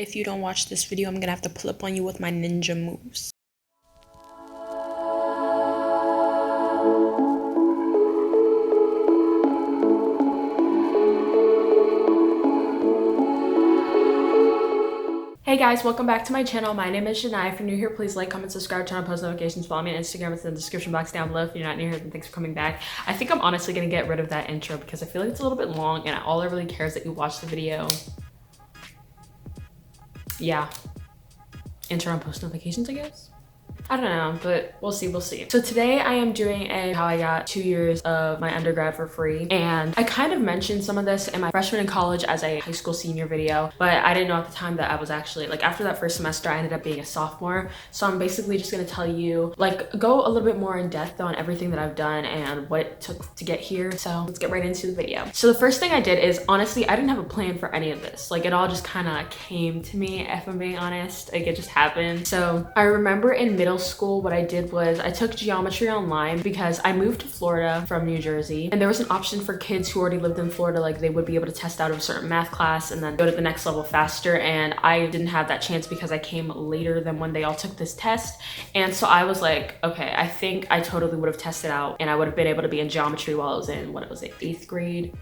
If you don't watch this video, I'm gonna have to pull up on you with my ninja moves. Hey guys, welcome back to my channel. My name is Zhani. If you're new here, please like, comment, subscribe, turn on post notifications, follow me on Instagram. It's in the description box down below. If you're not new here, then thanks for coming back. I think I'm honestly gonna get rid of that intro because I feel like it's a little bit long and all I really care is that you watch the video. Yeah. And turn on post notifications, I guess. I don't know, but we'll see. So today I am doing how I got 2 years of my undergrad for free. And I kind of mentioned some of this in my freshman in college as a high school senior video, but I didn't know at the time that I was actually, like, after that first semester, I ended up being a sophomore. So I'm basically just gonna tell you, like, go a little bit more in depth on everything that I've done and what it took to get here. So let's get right into the video. So the first thing I did is, honestly, I didn't have a plan for any of this. Like, it all just kind of came to me, if I'm being honest. Like, it just happened. So I remember in middle school, what I did was I took geometry online because I moved to Florida from New Jersey, and there was an option for kids who already lived in Florida, like they would be able to test out of a certain math class and then go to the next level faster. And I didn't have that chance because I came later than when they all took this test. And so I was like, okay, I think I totally would have tested out and I would have been able to be in geometry while I was in, what was it, 8th grade?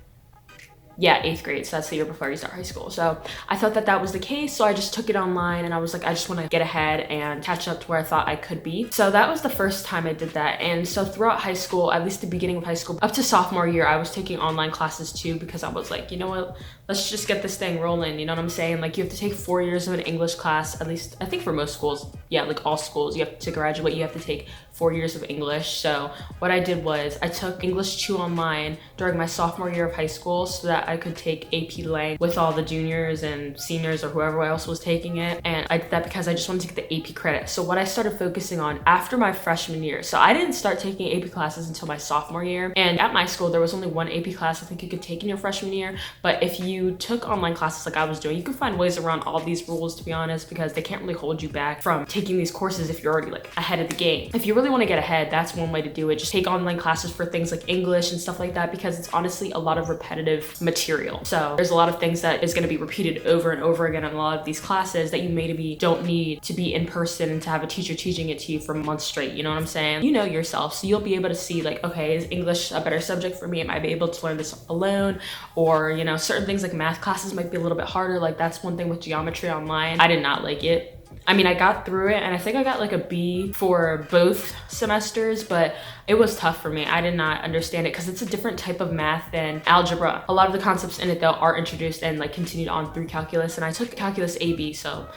Yeah, 8th grade, so that's the year before you start high school. So I thought that that was the case, so I just took it online and I was like, I just want to get ahead and catch up to where I thought I could be. So that was the first time I did that. And so throughout high school, at least the beginning of high school, up to sophomore year, I was taking online classes too because I was like, you know what, let's just get this thing rolling, you know what I'm saying? Like, you have to take 4 years of an English class, at least I think for most schools, yeah, like all schools, you have to graduate, you have to take 4 years of English. So what I did was I took English 2 online during my sophomore year of high school so that I could take AP Lang with all the juniors and seniors or whoever else was taking it. And I did that because I just wanted to get the AP credit. So what I started focusing on after my freshman year, so I didn't start taking AP classes until my sophomore year. And at my school, there was only one AP class I think you could take in your freshman year. But if you took online classes like I was doing, you can find ways around all these rules, to be honest, because they can't really hold you back from taking these courses if you're already like ahead of the game. If you really want to get ahead, that's one way to do it. Just take online classes for things like English and stuff like that, because it's honestly a lot of repetitive material. So there's a lot of things that is going to be repeated over and over again in a lot of these classes that you maybe don't need to be in person and to have a teacher teaching it to you for months straight. You know what I'm saying? You know yourself, so you'll be able to see like, okay, is English a better subject for me? Am I able to learn this alone? Or, you know, certain things like math classes might be a little bit harder. Like, that's one thing with geometry online. I did not like it. I mean, I got through it and I think I got like a B for both semesters, but it was tough for me. I did not understand it because it's a different type of math than algebra. A lot of the concepts in it though are introduced and like continued on through calculus, and I took calculus AB, so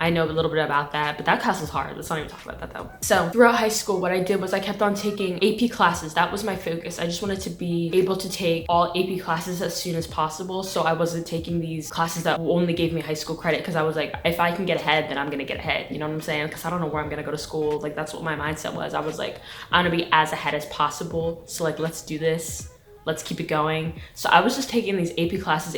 I know a little bit about that, but that class is hard. Let's not even talk about that though. So throughout high school, what I did was I kept on taking AP classes. That was my focus. I just wanted to be able to take all AP classes as soon as possible. So I wasn't taking these classes that only gave me high school credit, because I was like, if I can get ahead, then I'm gonna get ahead. You know what I'm saying? Because I don't know where I'm gonna go to school. Like, that's what my mindset was. I was like, I'm gonna be as ahead as possible. So like, let's do this. Let's keep it going. So I was just taking these AP classes,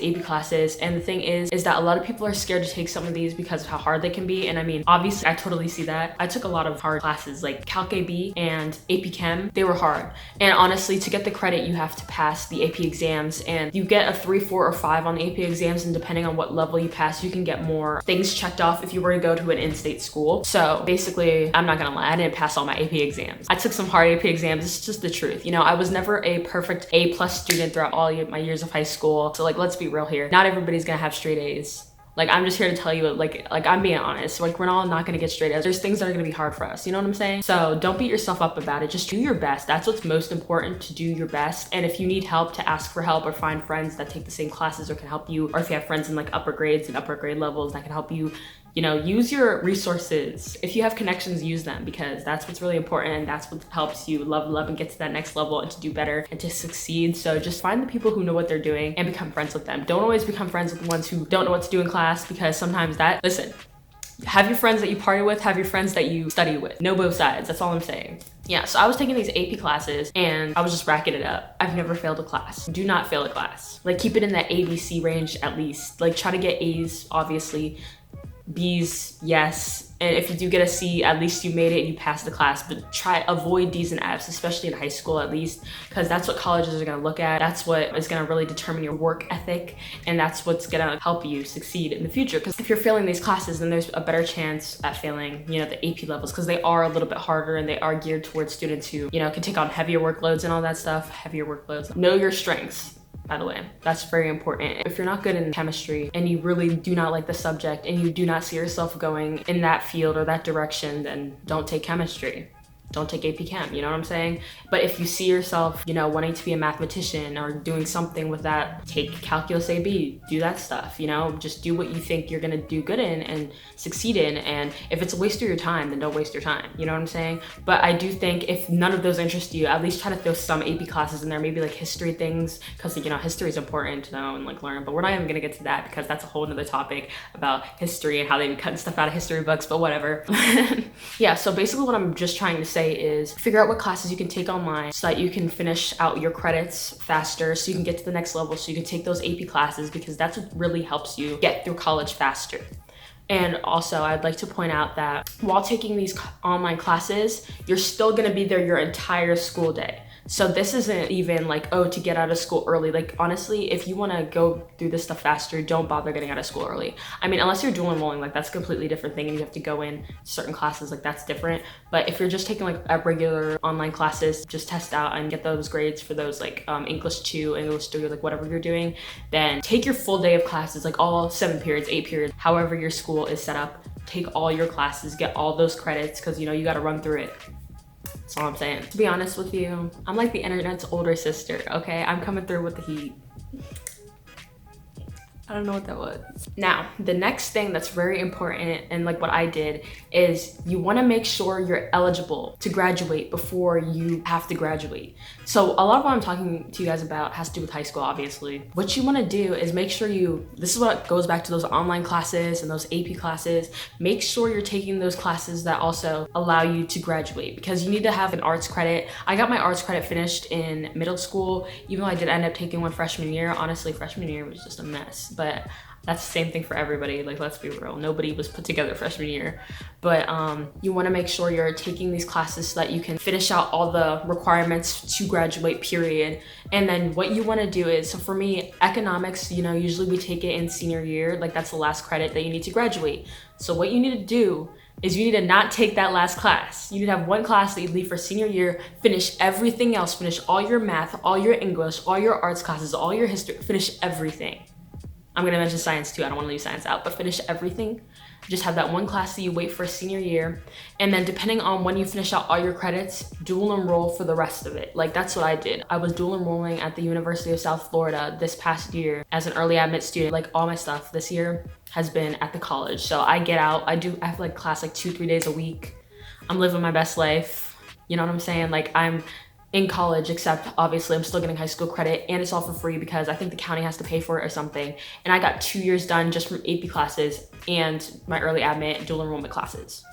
and the thing is that a lot of people are scared to take some of these because of how hard they can be. And I mean, obviously I totally see that. I took a lot of hard classes like Calc AB and AP Chem. They were hard. And honestly, to get the credit, you have to pass the AP exams, and you get a 3, 4, or 5 on the AP exams. And depending on what level you pass, you can get more things checked off if you were to go to an in-state school. So basically, I'm not gonna lie, I didn't pass all my AP exams. I took some hard AP exams. It's just the truth. You know, I was never a perfect A+ student throughout all my years of high school. So like, let's be real here. Not everybody's gonna have straight A's. Like, I'm just here to tell you, like I'm being honest. Like, we're all not gonna get straight A's. There's things that are gonna be hard for us. You know what I'm saying? So don't beat yourself up about it. Just do your best. That's what's most important, to do your best. And if you need help, to ask for help or find friends that take the same classes or can help you. Or if you have friends in like upper grades and upper grade levels that can help you, you know, use your resources. If you have connections, use them, because that's what's really important, and that's what helps you level up and get to that next level and to do better and to succeed. So just find the people who know what they're doing and become friends with them. Don't always become friends with the ones who don't know what to do in class, because sometimes listen, have your friends that you party with, have your friends that you study with. Know both sides, that's all I'm saying. Yeah, so I was taking these AP classes and I was just racking it up. I've never failed a class. Do not fail a class. Like, keep it in that ABC range at least. Like, try to get A's, obviously. B's, yes, And if you do get a C, at least you made it and you passed the class. But try avoid D's and F's, especially in high school at least, because that's what colleges are gonna look at. That's what is gonna really determine your work ethic, and that's what's gonna help you succeed in the future. Because if you're failing these classes, then there's a better chance at failing, you know, the AP levels, because they are a little bit harder and they are geared towards students who, you know, can take on heavier workloads and all that stuff. Heavier workloads. Know your strengths. By the way, that's very important. If you're not good in chemistry and you really do not like the subject and you do not see yourself going in that field or that direction, then don't take chemistry. Don't take AP Chem, you know what I'm saying? But if you see yourself, you know, wanting to be a mathematician or doing something with that, take Calculus AB, do that stuff, you know? Just do what you think you're gonna do good in and succeed in. And if it's a waste of your time, then don't waste your time, you know what I'm saying? But I do think if none of those interest you, at least try to throw some AP classes in there, maybe like history things, because, you know, history is important to know and like learn. But we're not even gonna get to that because that's a whole nother topic about history and how they be cutting stuff out of history books, but whatever. Yeah, so basically what I'm just trying to say is figure out what classes you can take online so that you can finish out your credits faster, so you can get to the next level, so you can take those AP classes, because that's what really helps you get through college faster. And also, I'd like to point out that while taking these online classes, you're still gonna be there your entire school day. So this isn't even like, oh, to get out of school early. Like, honestly, if you want to go through this stuff faster, don't bother getting out of school early. I mean, unless you're dual enrolling, like that's a completely different thing and you have to go in certain classes, like that's different. But if you're just taking like a regular online classes, just test out and get those grades for those like English 2, English 3, like whatever you're doing, then take your full day of classes, like all 7 periods, 8 periods, however your school is set up. Take all your classes, get all those credits, because you know you got to run through it. That's all I'm saying. To be honest with you, I'm like the internet's older sister, okay? I'm coming through with the heat. I don't know what that was. Now, the next thing that's very important, and like what I did, is you want to make sure you're eligible to graduate before you have to graduate. So a lot of what I'm talking to you guys about has to do with high school, obviously. What you want to do is make sure this is what goes back to those online classes and those AP classes. Make sure you're taking those classes that also allow you to graduate, because you need to have an arts credit. I got my arts credit finished in middle school, even though I did end up taking one freshman year. Honestly, freshman year was just a mess. But that's the same thing for everybody. Like, let's be real, nobody was put together freshman year. But you want to make sure you're taking these classes so that you can finish out all the requirements to graduate, period. And then what you want to do is, so for me, economics, you know, usually we take it in senior year, like that's the last credit that you need to graduate. So what you need to do is you need to not take that last class. You need to have one class that you leave for senior year, finish everything else, finish all your math, all your English, all your arts classes, all your history, finish everything. I'm gonna mention science too, I don't wanna leave science out, but finish everything. Just have that one class that you wait for senior year. And then depending on when you finish out all your credits, dual enroll for the rest of it. Like that's what I did. I was dual enrolling at the University of South Florida this past year as an early admit student. Like all my stuff this year has been at the college. So I get out, I have like class like 2-3 days a week. I'm living my best life. You know what I'm saying? Like I'm in college, except obviously I'm still getting high school credit, and it's all for free because I think the county has to pay for it or something. And I got 2 years done just from AP classes and my early admit dual enrollment classes.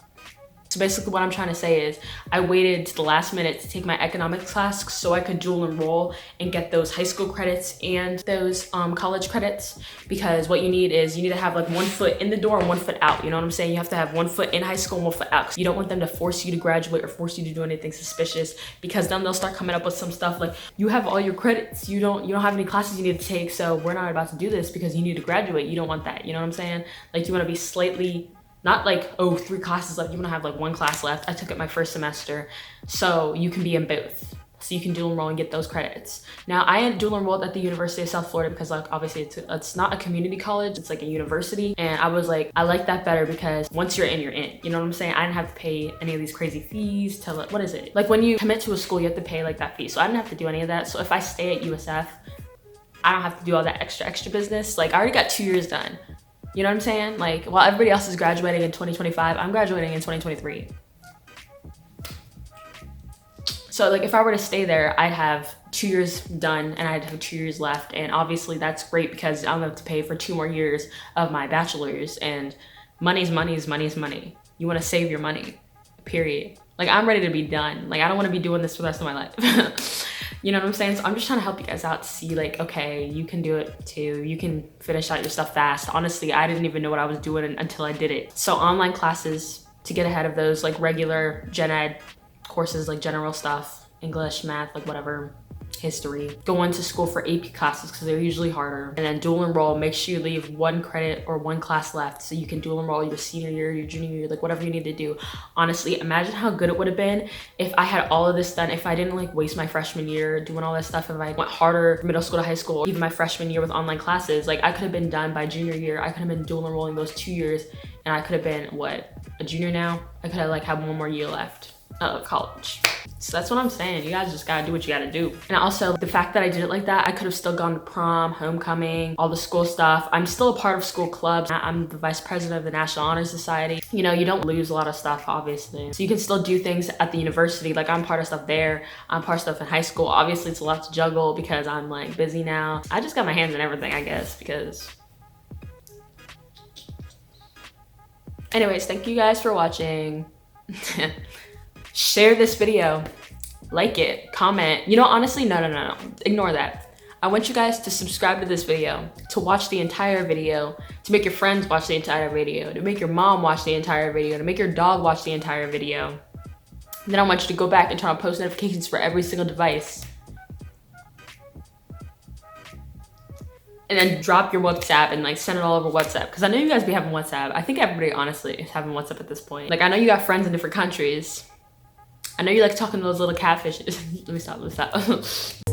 So basically what I'm trying to say is I waited to the last minute to take my economics class so I could dual enroll and get those high school credits and those college credits, because what you need is you need to have like 1 foot in the door and 1 foot out. You know what I'm saying? You have to have 1 foot in high school and 1 foot out. You don't want them to force you to graduate or force you to do anything suspicious, because then they'll start coming up with some stuff like, you have all your credits, you don't have any classes you need to take, so we're not about to do this because you need to graduate. You don't want that. You know what I'm saying? Like you want to be slightly, not like, oh, 3 classes left. You want to have like 1 class left. I took it my first semester, so you can be in both. So you can dual enroll and get those credits. Now I had dual enrolled at the University of South Florida because like obviously it's not a community college, it's like a university. And I was like, I like that better because once you're in, you're in. You know what I'm saying? I didn't have to pay any of these crazy fees to like, what is it? Like when you commit to a school, you have to pay like that fee. So I didn't have to do any of that. So if I stay at USF, I don't have to do all that extra business. Like I already got 2 years done. You know what I'm saying? Like while everybody else is graduating in 2025, I'm graduating in 2023. So like if I were to stay there, I'd have 2 years done and I'd have 2 years left. And obviously that's great because I'm gonna have to pay for 2 more years of my bachelor's, and money's money is money is money. You wanna save your money, period. Like I'm ready to be done. Like I don't wanna be doing this for the rest of my life. You know what I'm saying? So I'm just trying to help you guys out to see like, okay, you can do it too. You can finish out your stuff fast. Honestly, I didn't even know what I was doing until I did it. So online classes, to get ahead of those like regular gen ed courses, like general stuff, English, math, like whatever, history. Go into school for AP classes because they're usually harder. And then dual enroll, make sure you leave one credit or one class left so you can dual enroll your senior year, your junior year, like whatever you need to do. Honestly, imagine how good it would have been if I had all of this done, if I didn't like waste my freshman year doing all this stuff, if I went harder from middle school to high school, even my freshman year with online classes. Like I could have been done by junior year. I could have been dual enrolling those 2 years, and I could have been, what, a junior now? I could have like had one more year left of college. So that's what I'm saying. You guys just gotta do what you gotta do. And also the fact that I did it like that, I could have still gone to prom, homecoming, all the school stuff. I'm still a part of school clubs. I'm the vice president of the National Honor Society. You know, you don't lose a lot of stuff, obviously. So you can still do things at the university. Like I'm part of stuff there. I'm part of stuff in high school. Obviously it's a lot to juggle because I'm like busy now. I just got my hands in everything, I guess, because anyways, thank you guys for watching. Share this video, like it, comment. You know, honestly, no. Ignore that. I want you guys to subscribe to this video, to watch the entire video, to make your friends watch the entire video, to make your mom watch the entire video, to make your dog watch the entire video. And then I want you to go back and turn on post notifications for every single device. And then drop your WhatsApp and like send it all over WhatsApp. Because I know you guys be having WhatsApp. I think everybody honestly is having WhatsApp at this point. Like I know you got friends in different countries. I know you like talking to those little catfishes. Let me stop.